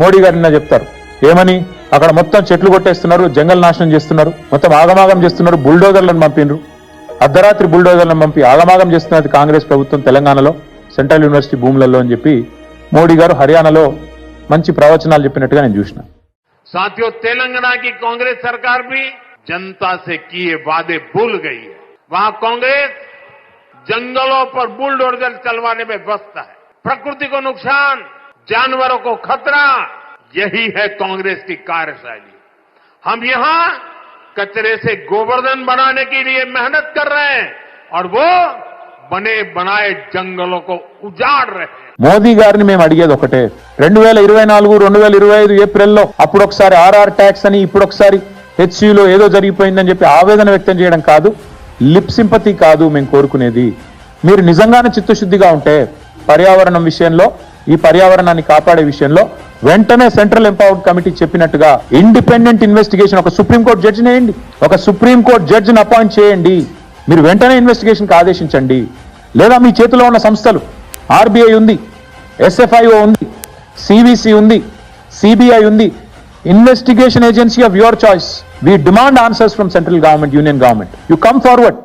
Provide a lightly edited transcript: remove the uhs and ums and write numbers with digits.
మోడీ గారు నిన్న చెప్తారు ఏమని, అక్కడ మొత్తం చెట్లు కొట్టేస్తున్నారు, జంగల్ నాశనం చేస్తున్నారు, మొత్తం ఆగమాగం చేస్తున్నారు, బుల్డోజర్లను పంపిండ్రు, అర్ధరాత్రి బుల్డోజర్లను పంపి ఆగమాగం చేస్తున్నది కాంగ్రెస్ ప్రభుత్వం తెలంగాణలో సెంట్రల్ యూనివర్సిటీ భూములలో అని చెప్పి మోడీ గారు హర్యానాలో మంచి ప్రవచనాలు చెప్పినట్టుగా నేను చూసిన. साथियों, तेलंगाना की कांग्रेस सरकार भी जनता से किए वादे भूल गई है. वहां कांग्रेस जंगलों पर बुलडोजर चलवाने में व्यस्त है. प्रकृति को नुकसान, जानवरों को खतरा, यही है कांग्रेस की कार्यशैली. हम यहां कचरे से गोवर्धन बनाने के लिए मेहनत कर रहे हैं और वो बने बनाए जंगलों को उजाड़ रहे हैं. మోదీ గారిని మేము అడిగేది ఒకటే, 2024 2025 ఏప్రిల్లో అప్పుడు ఒకసారి ఆర్ఆర్ ట్యాక్స్ అని ఇప్పుడు ఒకసారి హెచ్సిలో ఏదో జరిగిపోయిందని చెప్పి ఆవేదన వ్యక్తం చేయడం కాదు, లిప్ సింపతి కాదు మేము కోరుకునేది. మీరు నిజంగానే చిత్తశుద్ధిగా ఉంటే పర్యావరణం విషయంలో, ఈ పర్యావరణాన్ని కాపాడే విషయంలో వెంటనే సెంట్రల్ ఎంపవర్డ్ కమిటీ చెప్పినట్టుగా ఇండిపెండెంట్ ఇన్వెస్టిగేషన్, ఒక సుప్రీంకోర్టు జడ్జిని వేయండి, ఒక సుప్రీంకోర్టు జడ్జిని అపాయింట్ చేయండి, మీరు వెంటనే ఇన్వెస్టిగేషన్కి ఆదేశించండి. లేదా మీ చేతిలో ఉన్న సంస్థలు ఆర్బీఐ ఉంది, ఎస్ఎఫ్ఐఓ ఉంది, సివిసి ఉంది, సిబిఐ ఉంది, investigation agency of your choice. We demand answers from central government, union government. You come forward.